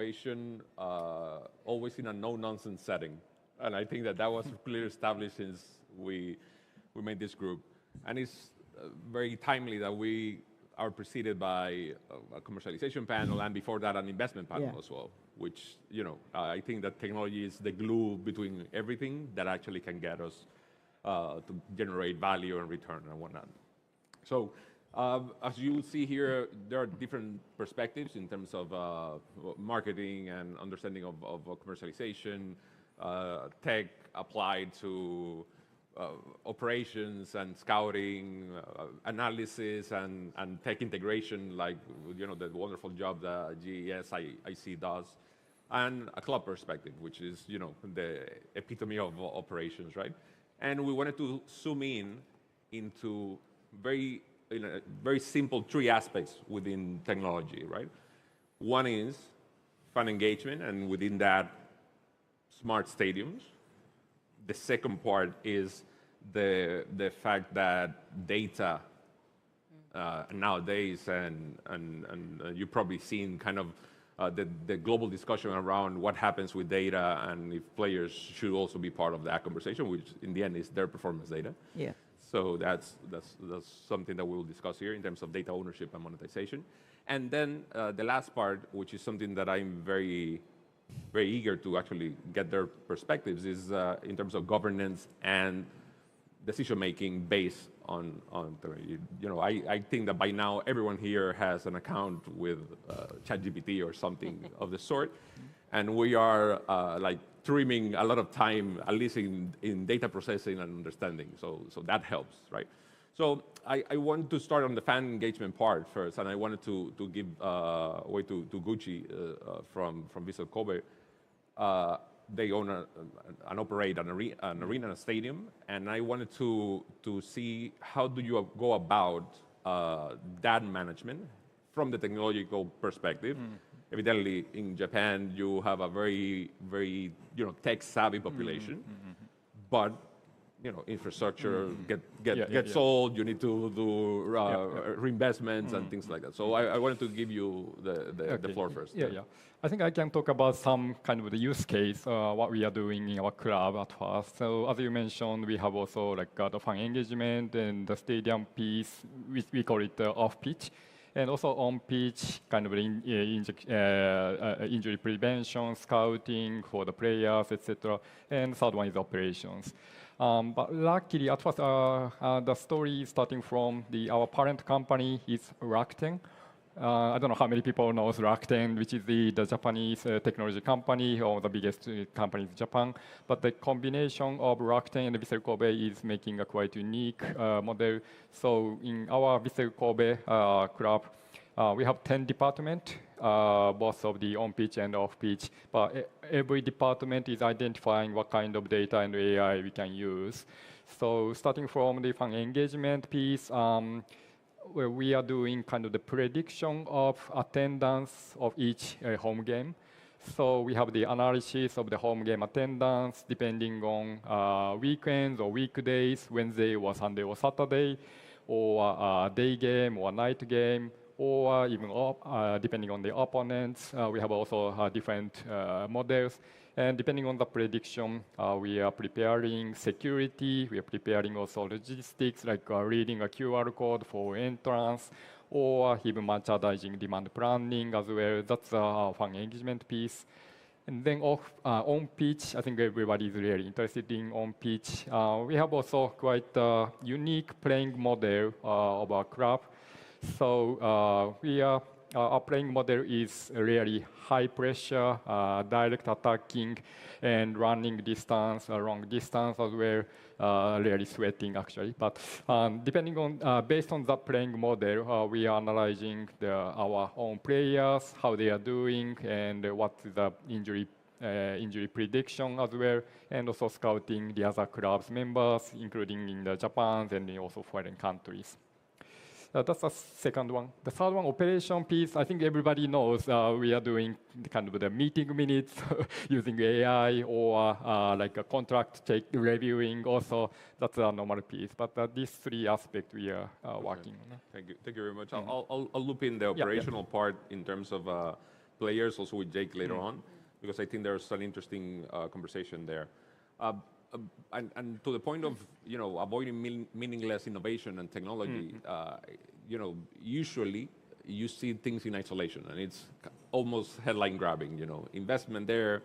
operation always in a no-nonsense setting. And I think that was clearly established since we made this group. And it's very timely that we are preceded by a commercialization panel, and before that, an investment panel as well, which, I think that technology is the glue between everything that actually can get us to generate value and return and whatnot. So as you see here, there are different perspectives in terms of marketing and understanding of commercialization, tech applied to operations and scouting, analysis and tech integration, like the wonderful job that GSIC does, and a club perspective, which is the epitome of operations, right? And we wanted to zoom into very simple 3 aspects within technology, right? One is fan engagement, and within that, smart stadiums. The second part is the fact that data nowadays, and you've probably seen kind of the global discussion around what happens with data and if players should also be part of that conversation, which in the end is their performance data. Yeah. So that's something that we'll discuss here in terms of data ownership and monetization. And then the last part, which is something that I'm very eager to actually get their perspectives, is in terms of governance and decision-making based on I think that by now everyone here has an account with ChatGPT or something of the sort, and we are like trimming a lot of time, at least in data processing and understanding. So that helps, right? So I want to start on the fan engagement part first, and I wanted to give way to Gucci from Vissel Kobe. They own and operate an arena and a stadium, and I wanted to see how do you go about that management from the technological perspective. Evidently, in Japan, you have a very tech-savvy population, but infrastructure gets old. You need to do reinvestments and things like that. So I wanted to give you the floor first. Yeah. I think I can talk about some kind of the use case, what we are doing in our club at first. So as you mentioned, we have also like the fan engagement and the stadium piece, which we call it off-pitch. And also on-pitch, kind of injury prevention, scouting for the players, etc. And third one is operations. But luckily, at first, the story starting from our parent company is Rakuten. I don't know how many people know Rakuten, which is the Japanese technology company, or the biggest company in Japan. But the combination of Rakuten and Vissel Kobe is making a quite unique model. So in our Vissel Kobe club, we have 10 departments, both of the on-pitch and off-pitch. But every department is identifying what kind of data and AI we can use. So starting from the fan engagement piece, where we are doing kind of the prediction of attendance of each home game. So we have the analysis of the home game attendance depending on weekends or weekdays, Wednesday or Sunday or Saturday, or day game or night game, or even depending on the opponents. We have also different models. And depending on the prediction, we are preparing security, we are preparing also logistics, like reading a QR code for entrance, or even merchandising demand planning as well. That's our fan engagement piece. And then on pitch, I think everybody is really interested in on pitch. We have also quite a unique playing model of our club. So our playing model is really high pressure, direct attacking, and running distance, long distance as well, really sweating actually. But based on that playing model, we are analyzing our own players, how they are doing, and what is the injury prediction as well, and also scouting the other clubs members, including in the Japan and also foreign countries. That's the second one. The third one, operation piece, I think everybody knows we are doing kind of the meeting minutes using AI, or like a contract reviewing also. That's a normal piece. But these 3 aspects we are working on. Thank you very much. I'll loop in the operational part in terms of players, also with Jake later on, because I think there's an interesting conversation there. And to the point of avoiding meaningless innovation and technology, usually you see things in isolation, and it's almost headline grabbing. Investment there,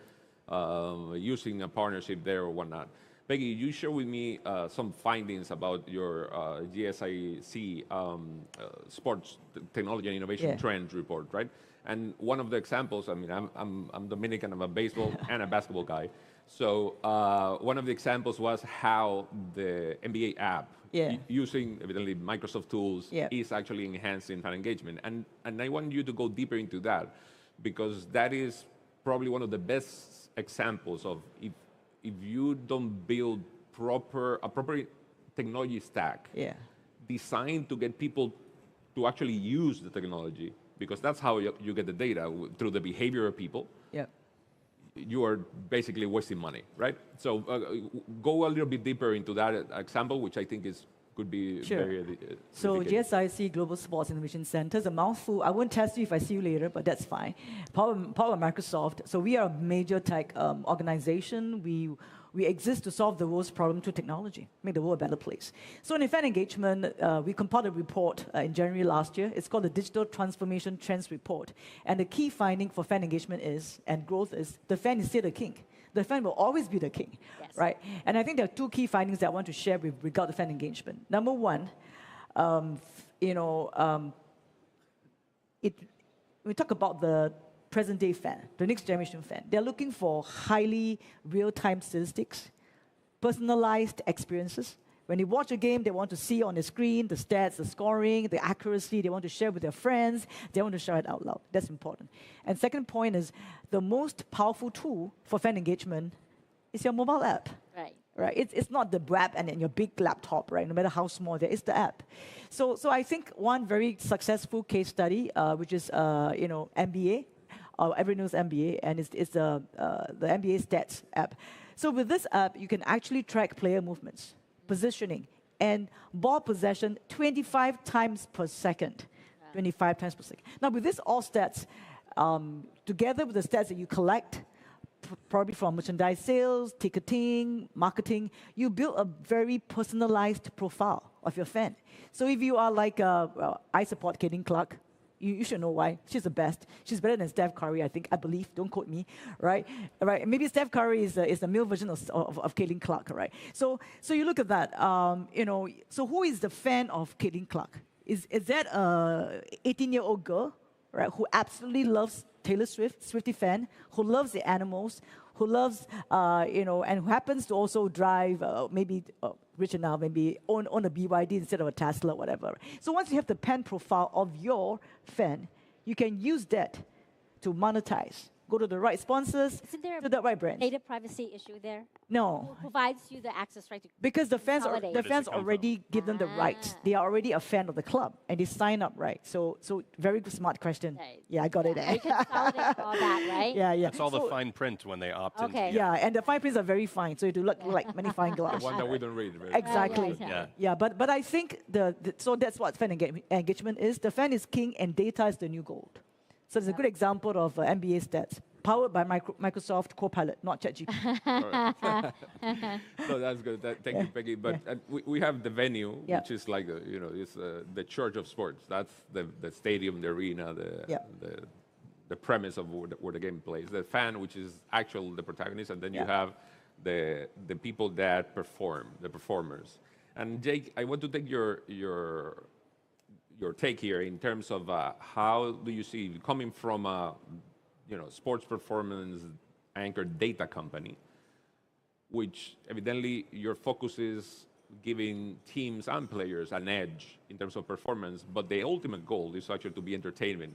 using a partnership there or whatnot. Peggy, you share with me some findings about your GSIC Sports Technology and Innovation Trends report, right? And one of the examples, I mean, I'm Dominican, I'm a baseball and a basketball guy. So one of the examples was how the NBA app, using evidently Microsoft tools, is actually enhancing fan engagement. And I want you to go deeper into that, because that is probably one of the best examples of if you don't build a proper technology stack designed to get people to actually use the technology, because that's how you get the data, through the behavior of people. You are basically wasting money, right? So go a little bit deeper into that example, which I think could be very So GSIC, Global Sports Innovation Center, is a mouthful. I won't test you if I see you later, but that's fine. Powered by Microsoft. So we are a major tech organization. We exist to solve the world's problem through technology, make the world a better place. So in fan engagement, we compiled a report in January last year. It's called the Digital Transformation Trends Report. And the key finding for fan engagement and growth is the fan is still the king. The fan will always be the king, right? And I think there are two key findings that I want to share with regard to fan engagement. Number one, we talk about the present-day fan, the next generation fan. They're looking for highly real-time statistics, personalized experiences. When they watch a game, they want to see on the screen the stats, the scoring, the accuracy. They want to share with their friends. They want to share it out loud. That's important. And second point is the most powerful tool for fan engagement is your mobile app. Right? It's not the web and your big laptop, right? No matter how small, there is the app. So I think one very successful case study, which is NBA. Everyone knows NBA, and it's the NBA stats app. So with this app, you can actually track player movements, positioning, and ball possession 25 times per second. 25 times per second. Now, with this all stats, together with the stats that you collect, probably from merchandise sales, ticketing, marketing, you build a very personalized profile of your fan. So if you are like, I support Caitlin Clark, you should know why. She's the best. She's better than Steph Curry, I believe. Don't quote me, right? Maybe Steph Curry is the male version of Caitlin Clark, right? So you look at that. So who is the fan of Caitlin Clark? Is that a 18-year-old girl, right, who absolutely loves Taylor Swift, Swiftie fan, who loves the animals, who loves, and who happens to also drive, maybe rich enough, maybe own a BYD instead of a Tesla, whatever. So once you have the fan profile of your fan, you can use that to monetize. Go to the right sponsors, to the right brands. Data privacy issue there? No. Who provides you the access, right? Because the fans already give them the rights. They are already a fan of the club, and they sign up, right? So very good, smart question. Right. Yeah, I got it. We consolidate all that, right? Yeah. It's all the fine print when they opt into the Yeah, and the fine prints are very fine, so you do look like many fine glass. The one that we don't read. Right? Exactly. Yeah. But I think so that's what fan engagement is. The fan is king, and data is the new gold. So it's a good example of NBA stats, powered by Microsoft Copilot, not ChatGPT. So that's good. Thank you, Peggy. But we have the venue, which is like it's the church of sports. That's the stadium, the arena, the premise of where the game plays. The fan, which is the protagonist, and then you have the people that perform, the performers. And Jake, I want to take your take here in terms of how do you see, coming from a sports performance anchored data company, which evidently your focus is giving teams and players an edge in terms of performance, but the ultimate goal is actually to be entertainment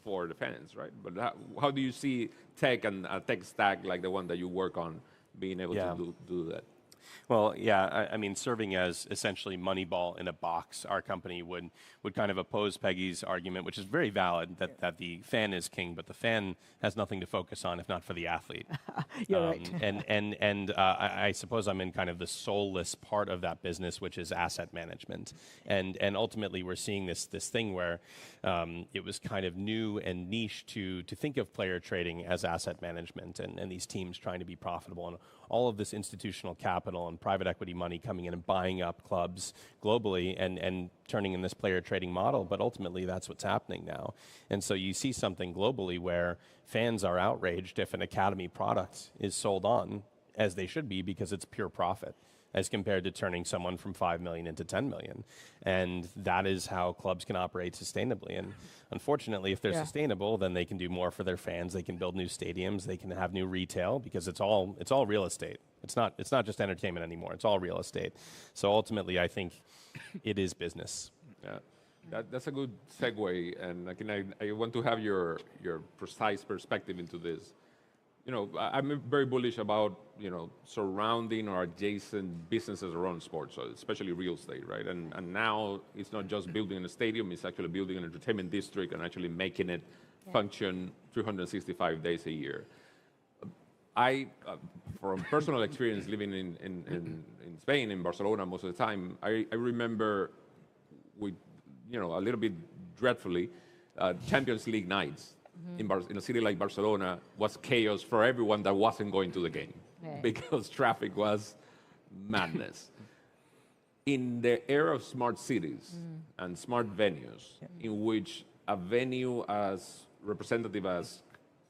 for the fans, right? But how do you see tech and a tech stack like the one that you work on being able to do that? Well, yeah, I mean, serving as essentially Moneyball in a box, our company would kind of oppose Peggy's argument, which is very valid, that the fan is king, but the fan has nothing to focus on if not for the athlete. You're right. And I suppose I'm in kind of the soulless part of that business, which is asset management. And ultimately, we're seeing this thing where it was kind of new and niche to think of player trading as asset management, and these teams trying to be profitable, and all of this institutional capital and private equity money coming in and buying up clubs globally and turning in this player trading model. But ultimately, that's what's happening now. And so you see something globally where fans are outraged if an academy product is sold on, as they should be, because it's pure profit, as compared to turning someone from 5 million into 10 million. And that is how clubs can operate sustainably. And unfortunately, if they're sustainable, then they can do more for their fans. They can build new stadiums. They can have new retail, because it's all real estate. It's not just entertainment anymore. It's all real estate. So ultimately, I think it is business. Yeah. That's a good segue, and I want to have your precise perspective into this. You know, I'm very bullish about, surrounding or adjacent businesses around sports, so especially real estate, right? And now it's not just building a stadium, it's actually building an entertainment district and actually making it function 365 days a year. From personal experience living in Spain, in Barcelona most of the time, I remember a little bit dreadfully, Champions League nights in a city like Barcelona was chaos for everyone that wasn't going to the game, because traffic was madness. In the era of smart cities and smart venues, in which a venue as representative as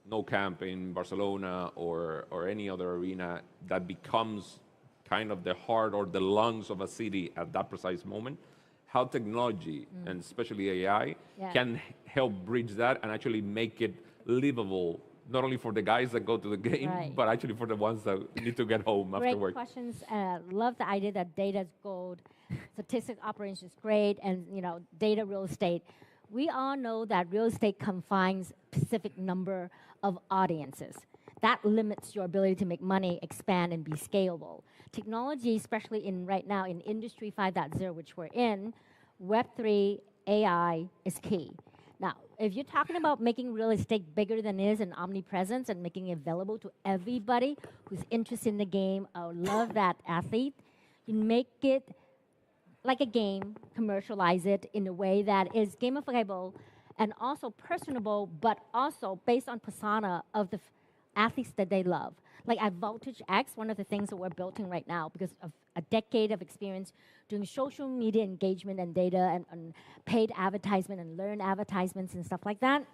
No Camp in Barcelona or any other arena that becomes kind of the heart or the lungs of a city at that precise moment, how technology, and especially AI, can help bridge that and actually make it livable, not only for the guys that go to the game, but actually for the ones that need to get home after work. Great questions. Love the idea that data is gold, statistic operations is great, and data real estate. We all know that real estate confines specific number of audiences. That limits your ability to make money, expand, and be scalable. Technology, especially right now in Industry 5.0, which we're in, Web3, AI is key. Now, if you're talking about making real estate bigger than it is and omnipresence and making it available to everybody who's interested in the game or love that athlete, you make it like a game, commercialize it in a way that is gamifiable and also personable, but also based on persona of the athletes that they love. Like at VoltageX, one of the things that we're building right now, because of a decade of experience doing social media engagement and data and paid advertisement and learned advertisements and stuff like that,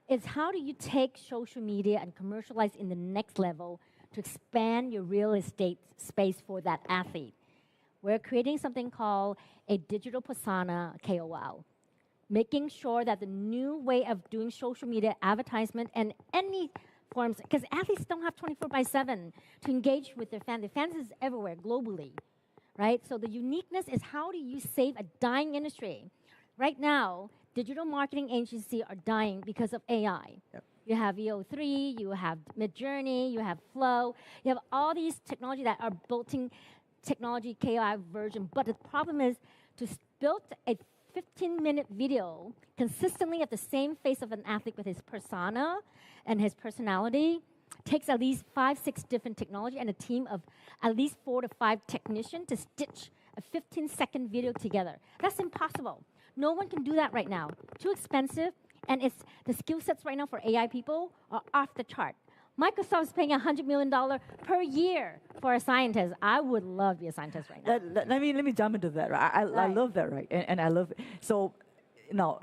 is how do you take social media and commercialize in the next level to expand your real estate space for that athlete? We're creating something called a digital persona KOL, making sure that the new way of doing social media advertisement and any forms, because athletes don't have 24/7 to engage with their fans. The fans is everywhere globally, right? So the uniqueness is how do you save a dying industry? Right now, digital marketing agencies are dying because of AI. Yep. You have VO3, you have Midjourney, you have Flow, you have all these technology that are building technology KI version. But the problem is to build a 15-minute video consistently of the same face of an athlete with his persona and his personality takes at least 5-6 different technology and a team of at least 4 to 5 technicians to stitch a 15-second video together. That's impossible. No one can do that right now. Too expensive, and it's the skill sets right now for AI people are off the chart. Microsoft's paying $100 million per year for a scientist. I would love to be a scientist right now. Let me jump into that. Right? I love that, right? And I love it. So now,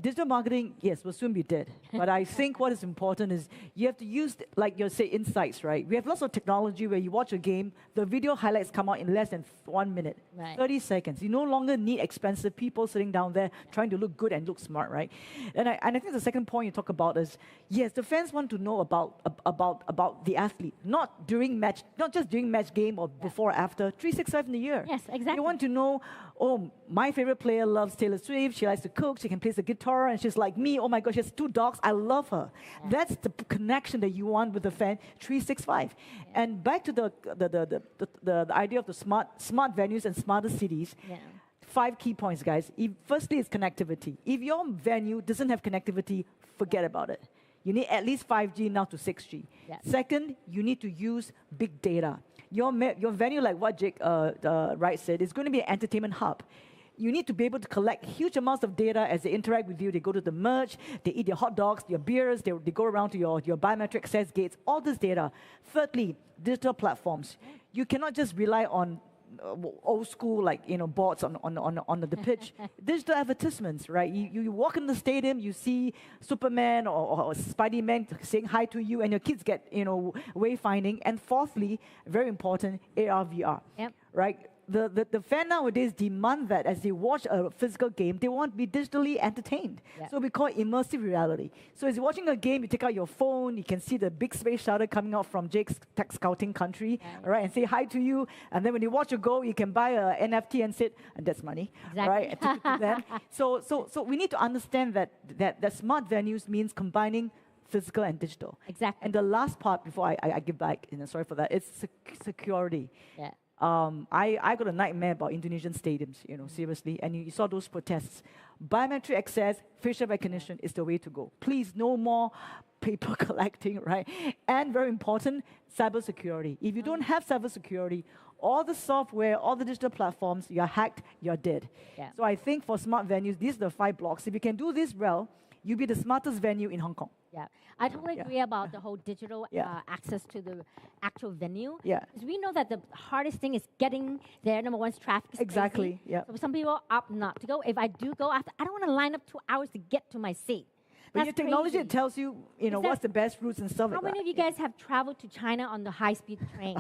digital marketing, yes, will soon be dead. But I think what is important is you have to use, like you say, insights, right? We have lots of technology where you watch a game, the video highlights come out in less than 1 minute, 30 seconds. You no longer need expensive people sitting down there trying to look good and look smart, right? And I think the second point you talk about is, yes, the fans want to know about the athlete, not just during match game or before or after, 365 in the year. Yes, exactly. They want to know, oh, my favorite player loves Taylor Swift, she likes to cook, she can play the guitar, and she's like me. Oh my gosh, she has 2 dogs. I love her. Yeah. That's the connection that you want with the fan 365. Yeah. And back to the idea of the smart venues and smarter cities. Yeah. 5 key points, guys. Firstly, is connectivity. If your venue doesn't have connectivity, forget about it. You need at least 5G now to 6G. Yes. Second, you need to use big data. Your venue, like what Jake Rayde said, is going to be an entertainment hub. You need to be able to collect huge amounts of data as they interact with you. They go to the merch, they eat your hot dogs, your beers, they go around to your biometric access gates, all this data. Thirdly, digital platforms. You cannot just rely on old school, like, boards on the pitch. Digital advertisements, right? You walk in the stadium, you see Superman or Spidey-Man saying hi to you, and your kids get, wayfinding. And fourthly, very important, AR, VR. Yep. Right? The fan nowadays demand that as they watch a physical game, they want to be digitally entertained. Yeah. So we call it immersive reality. So as you're watching a game, you take out your phone, you can see the big space shuttle coming out from Jake's tech scouting country, Yeah. all right, and say hi to you. And then when you watch a goal, you can buy a NFT and sit, and that's money, Exactly. right? to them. So we need to understand that smart venues means combining physical and digital. Exactly. And the last part before I give back, sorry for that, it's security. Yeah. I got a nightmare about Indonesian stadiums, seriously. And you saw those protests. Biometric access, facial recognition is the way to go. Please, no more paper collecting, right? And very important, cybersecurity. If you don't have cybersecurity, all the software, all the digital platforms, you're hacked, you're dead. Yeah. So I think for smart venues, these are the 5 blocks. If you can do this well, you'll be the smartest venue in Hong Kong. Yeah, I totally agree about the whole digital Yeah. access to the actual venue. Yeah. Because we know that the hardest thing is getting there. Number one is traffic is Exactly, crazy. yeah. So some people opt not to go. If I do go after, I don't want to line up 2 hours to get to my seat. But That's your technology, crazy. it tells you, what's the best routes and stuff How like many that. of you guys have traveled to China on the high-speed train?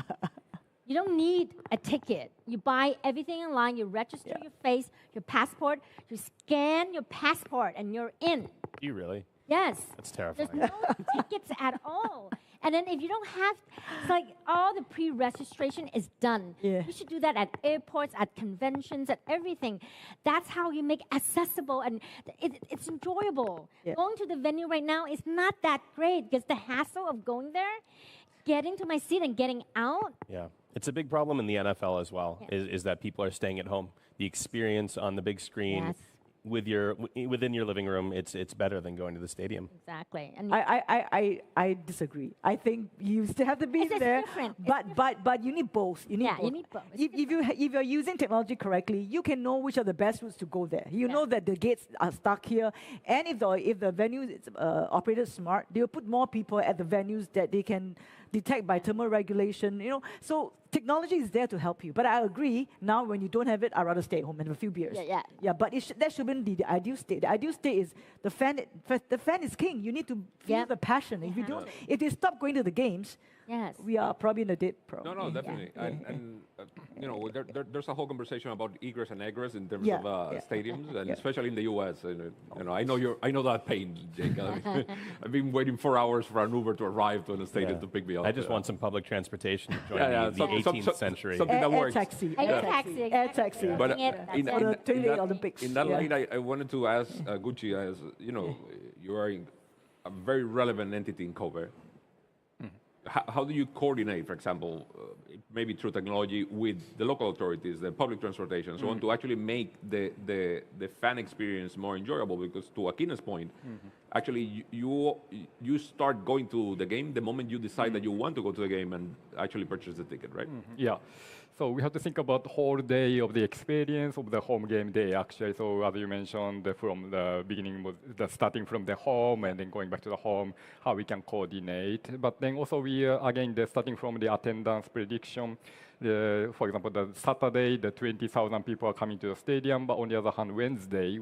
You don't need a ticket. You buy everything online. You register your face, your passport. You scan your passport, and you're in. Do you really? Yes. That's terrifying. There's no tickets at all. And then if you don't have, it's like all the pre-registration is done. Yeah. You should do that at airports, at conventions, at everything. That's how you make accessible, and it's enjoyable. Yeah. Going to the venue right now is not that great because the hassle of going there, getting to my seat and getting out. Yeah. It's a big problem in the NFL as well, Yeah. is that people are staying at home. The experience on the big screen Yes. within your living room, it's better than going to the stadium. Exactly. And I disagree. I think you still have to be It's there, different. It's but you need both. You need Yeah, both. you need both. If you're using technology correctly, you can know which are the best routes to go there. You know that the gates are stuck here, and if the venue is operated smart, they'll put more people at the venues that they can detect by thermal regulation. So technology is there to help you. But I agree. Now, when you don't have it, I'd rather stay at home and have a few beers. Yeah. But that shouldn't be the ideal state. The ideal state is the fan. The fan is king. You need to feel Yeah. the passion. If you don't, if they stop going to the games, yes. we are probably in a dead pro. No, definitely. And there's a whole conversation about egress and egress in terms Yeah, of yeah. stadiums, and especially in the U.S. I know that pain, Jake. I've been waiting 4 hours for an Uber to arrive to the stadium to pick me up. I just want some public transportation to join the some- 18th century. something that Air works. taxi. Air taxi. Air taxi. exactly. But Using it, in, that's For it. the 28 Olympics. in that Yeah. line, I wanted to ask Gucci, as you are a very relevant entity in Kobe. How do you coordinate, for example, maybe through technology, with the local authorities, the public transportation, so on, to actually make the fan experience more enjoyable? Because to Akina's point, actually you start going to the game the moment you decide that you want to go to the game and actually purchase the ticket, right? Yeah. So we have to think about the whole day of the experience of the home game day, actually. So as you mentioned, from the beginning, starting from the home and then going back to the home, how we can coordinate. But then also again, starting from the attendance prediction. For example, the Saturday, the 20,000 people are coming to the stadium, but on the other hand, Wednesday,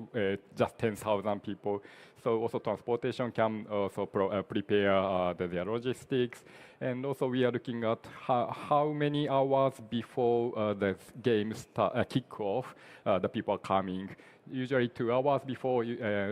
just 10,000 people. So also transportation can also prepare their logistics. And also we are looking at how many hours before the game kick off, the people are coming. usually 2 hours before,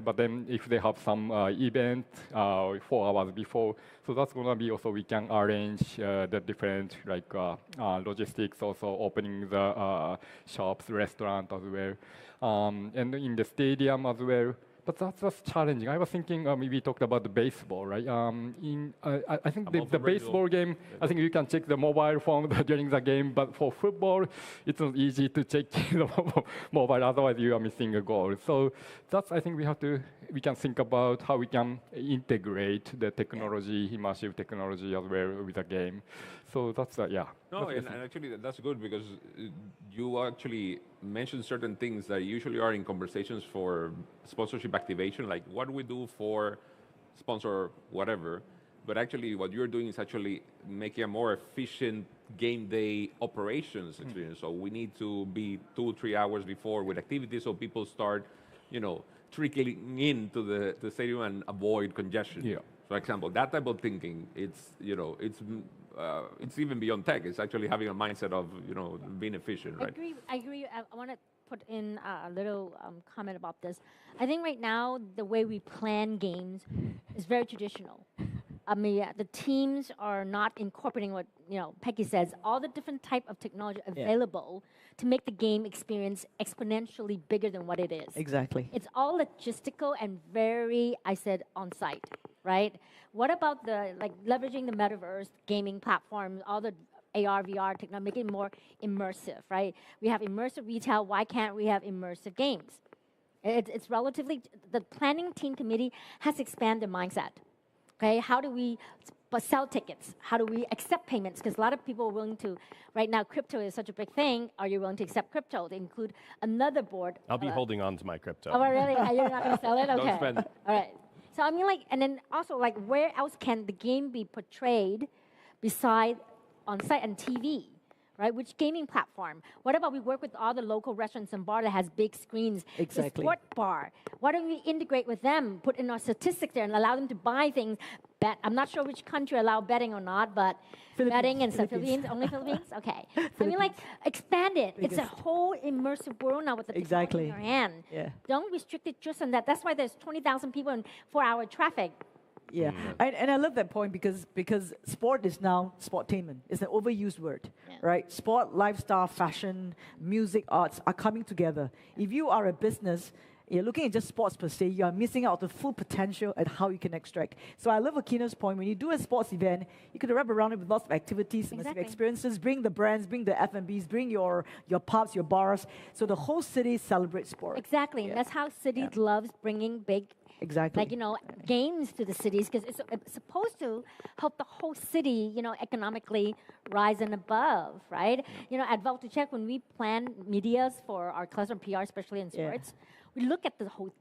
but then if they have some event, 4 hours before. So that's going to be also, we can arrange the different like logistics, also opening the shops, restaurant as well. And in the stadium as well. But that's challenging. I was thinking, we talked about the baseball, right? I think the baseball game, I think you can check the mobile phone during the game, but for football, it's not easy to check the mobile, otherwise you are missing a goal. So that's, I think we can think about how we can integrate the technology, immersive technology as well with the game. So that's, yeah. No, and actually that's good because you actually mentioned certain things that usually are in conversations for sponsorship activation, like what do we do for sponsor whatever. But actually what you're doing is actually making a more efficient game day operations experience. So we need to be 2-3 hours before with activities so people start, trickling into the stadium and avoid congestion. Yeah. For example, that type of thinking, it's even beyond tech. It's actually having a mindset of, being efficient, right? I agree. I want to put in a little comment about this. I think right now, the way we plan games is very traditional. I mean, the teams are not incorporating what, Peggy says, all the different type of technology available to make the game experience exponentially bigger than what it is. Exactly. It's all logistical and very, on-site, right? What about leveraging the metaverse, gaming platforms, all the AR, VR technology, make it more immersive, right? We have immersive retail. Why can't we have immersive games? It's relatively, the planning team committee has expanded the mindset. Okay, how do we sell tickets? How do we accept payments? Because a lot of people are willing to, right now, crypto is such a big thing. Are you willing to accept crypto? To include another board. I'll be holding on to my crypto. Oh, really? You're not going to sell it? Okay. Don't spend. All right. So I mean, and then also, where else can the game be portrayed beside on-site and TV? Right? Which gaming platform? What about we work with all the local restaurants and bars that has big screens? Exactly. The sport bar. Why don't we integrate with them, put in our statistics there, and allow them to buy things? Bet. I'm not sure which country allow betting or not, but betting in Philippines, only Philippines? Okay. I mean, expand it. It's a whole immersive world now with the technology in your hand. Yeah. Don't restrict it just on that. That's why there's 20,000 people in 4-hour traffic. Yeah, and I love that point because sport is now sportainment. It's an overused word, right? Sport, lifestyle, fashion, music, arts are coming together. If you are a business, you're looking at just sports per se, you are missing out the full potential at how you can extract. So I love Akina's point. When you do a sports event, you could wrap around it with lots of activities, experiences, bring the brands, bring the F&Bs, bring your pubs, your bars. So the whole city celebrates sport. Exactly, and that's how cities loves bringing big games to the cities, because it's supposed to help the whole city, economically rise and above, right? At VoltageX, when we plan medias for our cluster and PR, especially in sports, we look at the whole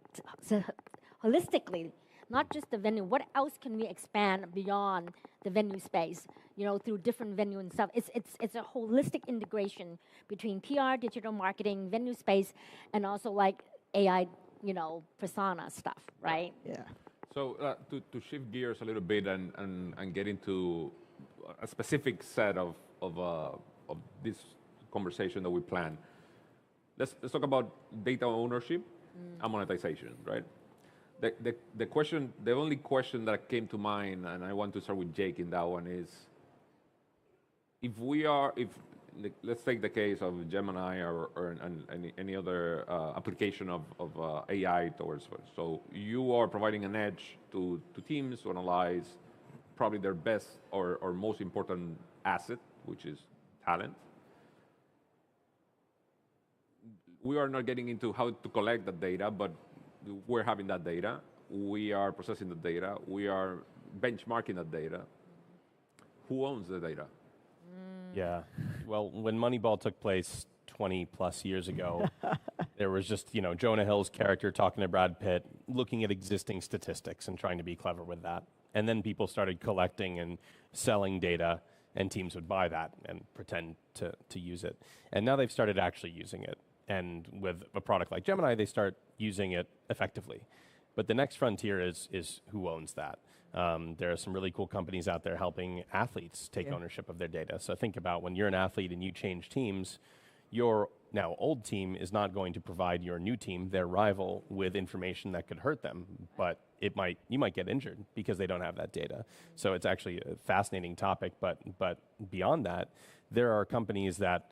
holistically, not just the venue. What else can we expand beyond the venue space, through different venue and stuff? It's a holistic integration between PR, digital marketing, venue space, and also AI, persona stuff, right? Yeah. So to shift gears a little bit and get into a specific set of this conversation that we plan, let's talk about data ownership and monetization, right? The only question that came to mind, and I want to start with Jake in that one, is let's take the case of Gemini or any other application of AI towards it. So you are providing an edge to teams to analyze probably their best or most important asset, which is talent. We are not getting into how to collect that data, but we're having that data. We are processing the data. We are benchmarking that data. Who owns the data? Yeah. Well, when Moneyball took place 20 plus years ago, there was just, Jonah Hill's character talking to Brad Pitt, looking at existing statistics and trying to be clever with that. And then people started collecting and selling data, and teams would buy that and pretend to use it. And now they've started actually using it. And with a product like Gemini, they start using it effectively. But the next frontier is who owns that. There are some really cool companies out there helping athletes take ownership of their data. So think about when you're an athlete and you change teams, your Now, old team is not going to provide your new team, their rival, with information that could hurt them, but you might get injured because they don't have that data. So it's actually a fascinating topic, but beyond that, there are companies that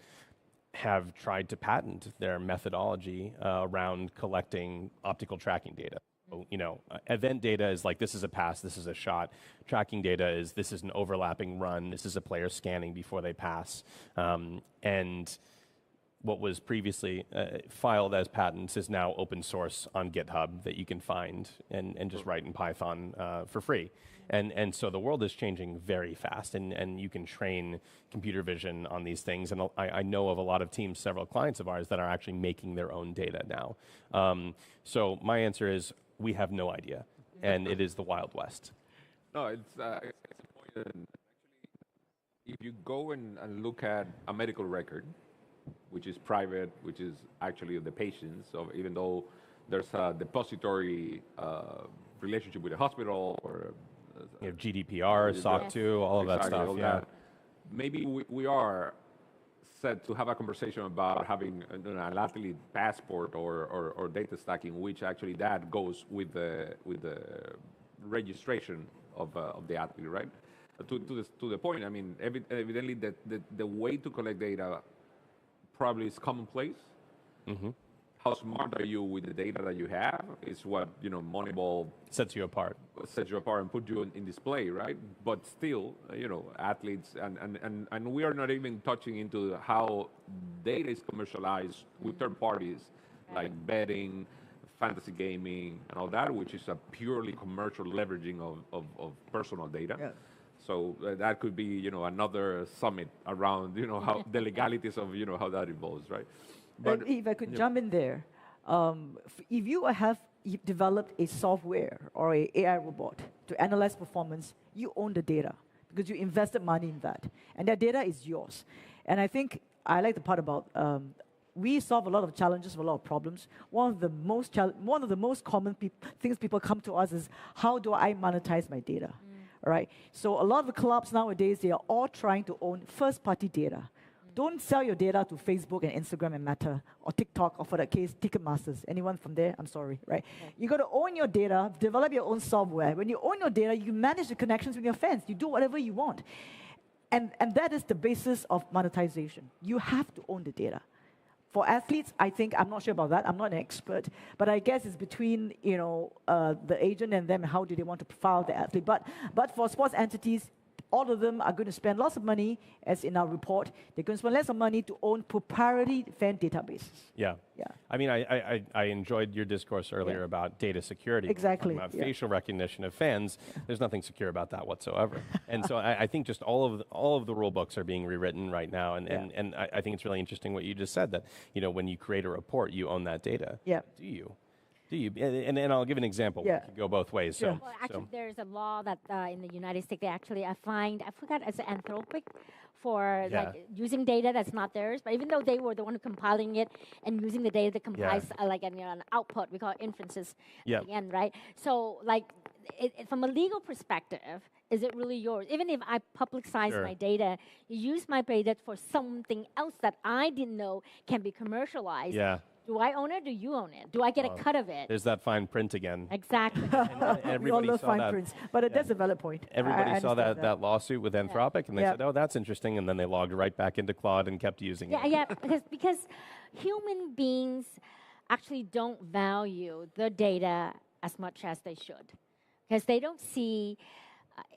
have tried to patent their methodology around collecting optical tracking data. So, event data is like, this is a pass, this is a shot. Tracking data is, this is an overlapping run, this is a player scanning before they pass. And what was previously filed as patents is now open source on GitHub that you can find and just write in Python for free. And so the world is changing very fast, and you can train computer vision on these things. And I know of a lot of teams, several clients of ours, that are actually making their own data now. So my answer is, we have no idea, and it is the Wild West. No, it's a point that actually, if you go and look at a medical record, which is private, which is actually the patient's, so even though there's a depository relationship with the hospital or you have GDPR, SOC 2, all of that stuff. Yeah. Maybe we are set to have a conversation about having an athlete passport or data stacking, which actually that goes with the registration of the athlete, right? To the point, I mean, evidently the way to collect data probably is commonplace. Mm-hmm. How smart are you with the data that you have is what Moneyball sets you apart and put you in display, right? But still, athletes and we are not even touching into how data is commercialized with third parties, like betting, fantasy gaming, and all that, which is a purely commercial leveraging of personal data. Yeah. So that could be, another summit around, how the legalities of, how that evolves, right? But if I could jump in there, if you've developed a software or an AI robot to analyze performance, you own the data because you invested money in that, and that data is yours. And I think I like the part about we solve a lot of challenges, a lot of problems. One of the most common things people come to us is, how do I monetize my data? Right? So a lot of the clubs nowadays, they are all trying to own first-party data. Don't sell your data to Facebook and Instagram and Meta or TikTok, or for that case, Ticketmasters. Anyone from there? I'm sorry, right? Okay. You got to own your data, develop your own software. When you own your data, you manage the connections with your fans. You do whatever you want. And that is the basis of monetization. You have to own the data. For athletes, I think, I'm not sure about that. I'm not an expert, but I guess it's between the agent and them. How do they want to profile the athlete? But for sports entities, all of them are going to spend lots of money, as in our report. They're going to spend lots of money to own proprietary fan databases. Yeah. I mean, I enjoyed your discourse earlier about data security. Exactly. About facial recognition of fans. There's nothing secure about that whatsoever. And so I think just all of the rule books are being rewritten right now. And I think it's really interesting what you just said, that when you create a report, you own that data. Yeah. Do you? And I'll give an example. Yeah. It can go both ways. Sure. Well, actually, there's a law that in the United States, they actually I forgot, as Anthropic for like using data that's not theirs. But even though they were the one who compiling it and using the data that compiles like an output, we call it inferences at the end, right? So like from a legal perspective, is it really yours? Even if I publicize my data, you use my data for something else that I didn't know can be commercialized. Yeah. Do I own it? Do you own it? Do I get a cut of it? There's that fine print again. Exactly. We all love fine prints, but that's a valid point. Everybody saw that lawsuit with Anthropic, and they said, "Oh, that's interesting," and then they logged right back into Claude and kept using it. Yeah, because human beings actually don't value the data as much as they should, because they don't see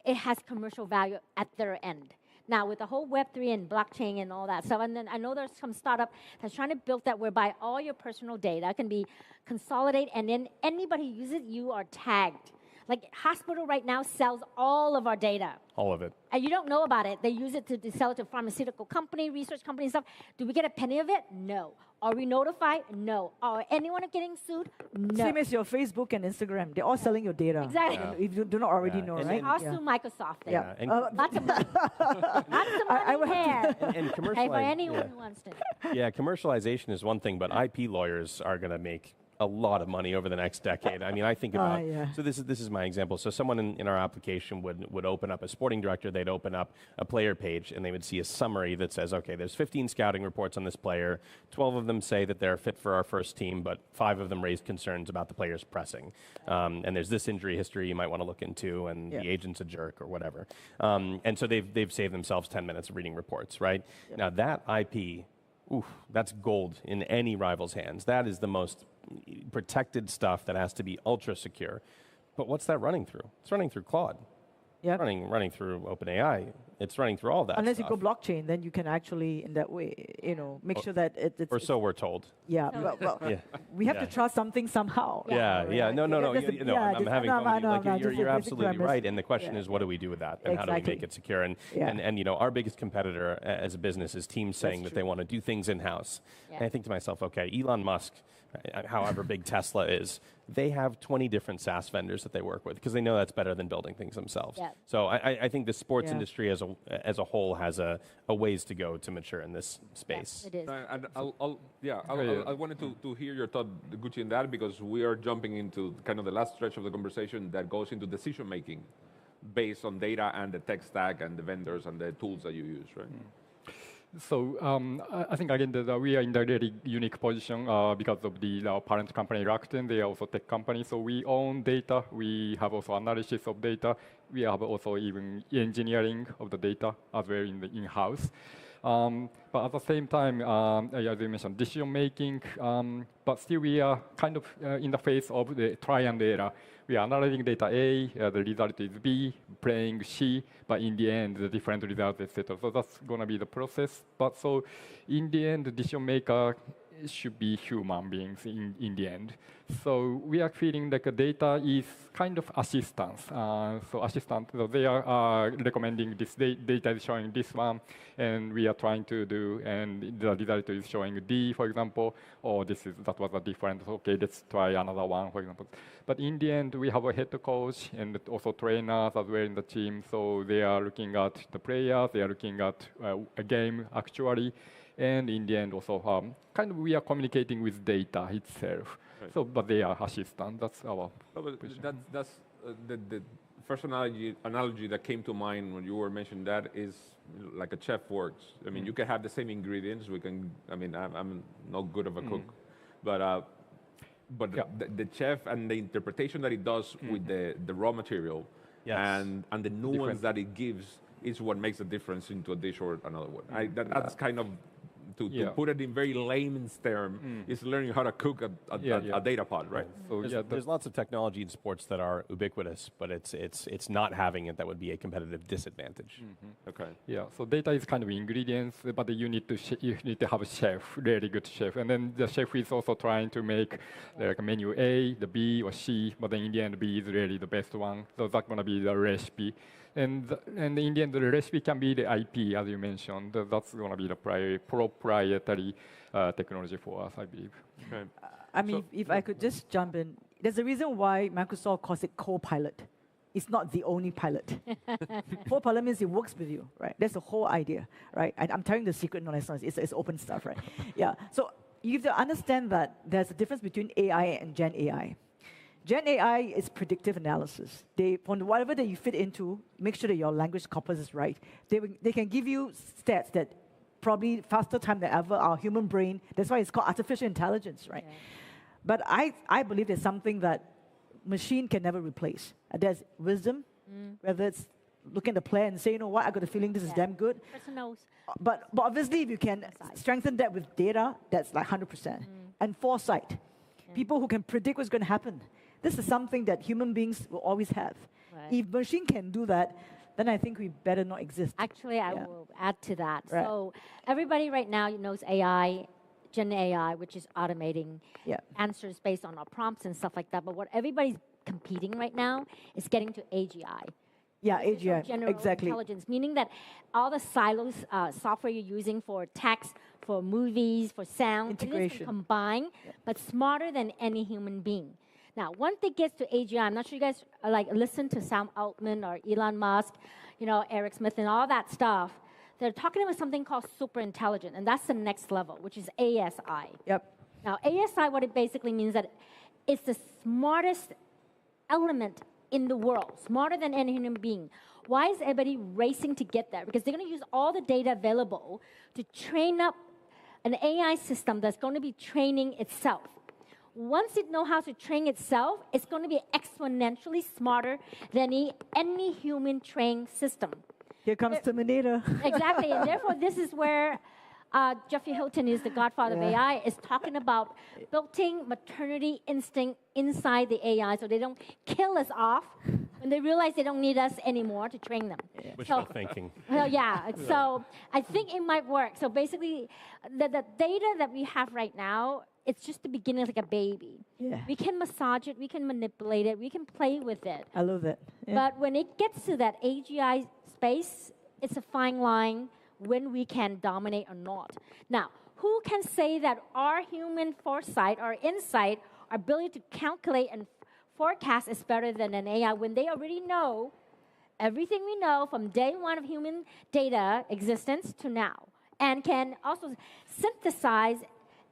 it has commercial value at their end. Now, with the whole Web3 and blockchain and all that stuff, and then I know there's some startup that's trying to build that whereby all your personal data can be consolidated, and then anybody who uses it, you are tagged. Like, hospital right now sells all of our data. All of it. And you don't know about it. They use it to sell it to pharmaceutical company, research company and stuff. Do we get a penny of it? No. Are we notified? No. Are anyone getting sued? No. Same as your Facebook and Instagram. They're all selling your data. Exactly. If you do not already know, right? I'll sue Microsoft. Then. Yeah. Lots of money. Lots of money there. And for anyone who wants to. Yeah, commercialization is one thing, but IP lawyers are going to make a lot of money over the next decade. I mean, I think about, yeah. so this is my example. So someone in our application would open up, a sporting director, they'd open up a player page and they would see a summary that says, okay, there's 15 scouting reports on this player, 12 of them say that they're fit for our first team, but 5 of them raised concerns about the player's pressing. And there's this injury history you might want to look into, and the agent's a jerk or whatever. And so they've saved themselves 10 minutes of reading reports, right? Now that IP, oof, that's gold in any rival's hands. That is the most protected stuff that has to be ultra secure. But what's that running through? It's running through Claude. Yeah. Running through OpenAI. It's running through all that Unless stuff. you go blockchain, then you can actually, in that way, make sure that it's... Or so we're told. Yeah, well, we have to trust something somehow. No. I'm having fun with you. You're absolutely right. And the question is, what do we do with that? And how do we make it secure? And our biggest competitor as a business is teams saying that they want to do things in-house. And I think to myself, okay, Elon Musk, however big Tesla is, they have 20 different SaaS vendors that they work with because they know that's better than building things themselves. Yeah. So I think the sports industry as a whole has a ways to go to mature in this space. It is. And I wanted to hear your thought, Gucci, on that, because we are jumping into kind of the last stretch of the conversation that goes into decision making based on data and the tech stack and the vendors and the tools that you use, right? So I think again that we are in a really unique position because of our parent company Rakuten. They are also tech company, so we own data. We have also analysis of data. We have also even engineering of the data as well in-house. But at the same time, as you mentioned, decision making. But still, we are kind of in the phase of the try and error. We are analyzing data A, the result is B, playing C, but in the end, the different results, etc. So that's going to be the process. But so in the end, the decision maker should be human beings in the end. So we are feeling like data is kind of assistance. So they are recommending this data is showing this one, and we are trying to do, and the result is showing D, for example, or that was a different, okay, let's try another one, for example. But in the end, we have a head coach and also trainers as well in the team. So they are looking at the players, they are looking at a game actually, and in the end also kind of we are communicating with data itself. Right. So, but they are assistant. That's our. That's the first analogy that came to mind when you were mentioning that is like a chef works. I mean, you can have the same ingredients. I'm not good of a cook, but the chef and the interpretation that it does with the raw material and the nuance that it gives is what makes the difference into a dish or another one. That's kind of. To put it in very layman's term, is learning how to cook a data pod, right? So there's lots of technology in sports that are ubiquitous, but it's not having it that would be a competitive disadvantage. Okay. Yeah. So data is kind of ingredients, but you need to have a chef, really good chef, and then the chef is also trying to make like menu A, the B or C, but then in the end B is really the best one. So that's gonna be the recipe. And in the end, the recipe can be the IP, as you mentioned. That's going to be the proprietary technology for us, I believe. Okay. If I could just jump in, there's a reason why Microsoft calls it co-pilot. It's not the only pilot. Co-pilot means it works with you, right? That's the whole idea, right? I'm telling the secret, no, it's open stuff, right? Yeah. So you have to understand that there's a difference between AI and Gen AI. Gen AI is predictive analysis. From whatever that you fit into, make sure that your language corpus is right. They can give you stats that probably faster time than ever, our human brain, that's why it's called artificial intelligence, right? Yeah. But I believe there's something that machine can never replace. There's wisdom, whether it's looking at the player and say, you know what, I got a feeling this is damn good. Person knows. But obviously, if you can strengthen that with data, that's like 100%. And foresight. People who can predict what's going to happen. This is something that human beings will always have. Right. If machine can do that, then I think we better not exist. Actually, I will add to that. Right. So everybody right now knows AI, Gen AI, which is automating answers based on our prompts and stuff like that. But what everybody's competing right now is getting to AGI. Yeah, AGI, general intelligence, meaning that all the silos, software you're using for text, for movies, for sound, integration, combine, but smarter than any human being. Now, once it gets to AGI, I'm not sure you guys listen to Sam Altman or Elon Musk, Eric Smith and all that stuff. They're talking about something called super intelligent, and that's the next level, which is ASI. Yep. Now, ASI, what it basically means that it's the smartest element in the world, smarter than any human being. Why is everybody racing to get there? Because they're going to use all the data available to train up an AI system that's going to be training itself. Once it knows how to train itself, it's going to be exponentially smarter than any human-trained system. Here comes Terminator. Exactly, and therefore this is where Jeffrey Hilton is the godfather of AI, is talking about building maternity instinct inside the AI so they don't kill us off when they realize they don't need us anymore to train them. Wishful thinking. Well, yeah, so I think it might work. So basically, the data that we have right now, it's just the beginning, like a baby. Yeah. We can massage it, we can manipulate it, we can play with it. I love that. Yeah. But when it gets to that AGI space, it's a fine line when we can dominate or not. Now, who can say that our human foresight, our insight, our ability to calculate and forecast is better than an AI when they already know everything we know from day one of human data existence to now, and can also synthesize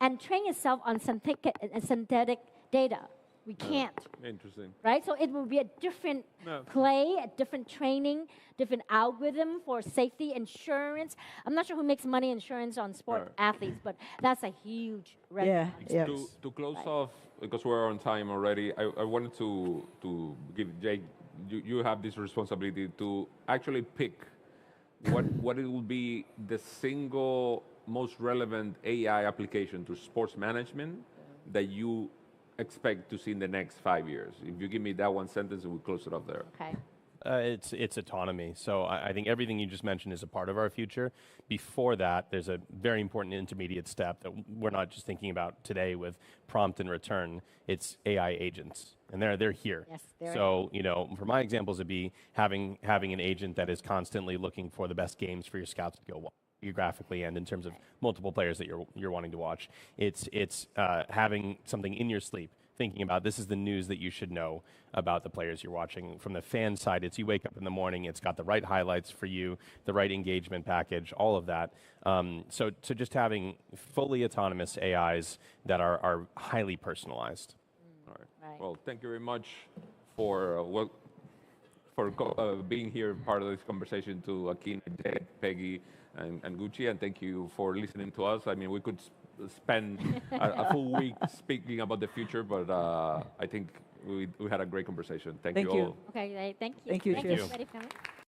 and train itself on synthetic data? We can't. Interesting. Right? So it will be a different play, a different training, different algorithm for safety, insurance. I'm not sure who makes money insurance on sport athletes, but that's a huge revenue. Yeah. To close off, because we're on time already, I wanted to give Jake, you have this responsibility to actually pick what it will be the single most relevant AI application to sports management that you expect to see in the next 5 years. If you give me that one sentence, we'll close it off there. Okay. It's autonomy. So I think everything you just mentioned is a part of our future. Before that, there's a very important intermediate step that we're not just thinking about today with prompt and return. It's AI agents, and they're here. Yes, they're so for my examples, it'd be having an agent that is constantly looking for the best games for your scouts to go watch geographically and in terms of multiple players that you're wanting to watch. It's having something in your sleep, thinking about this is the news that you should know about the players you're watching. From the fan side, it's you wake up in the morning, it's got the right highlights for you, the right engagement package, all of that. So just having fully autonomous AIs that are highly personalized. All right. Well, thank you very much for being here, part of this conversation, to Akina, Jed, Peggy, and Gucci, and thank you for listening to us. I mean, we could spend a full week speaking about the future, but I think we had a great conversation. Thank you all. Okay, thank you. Thank you. Thank Cheers. you everybody for coming.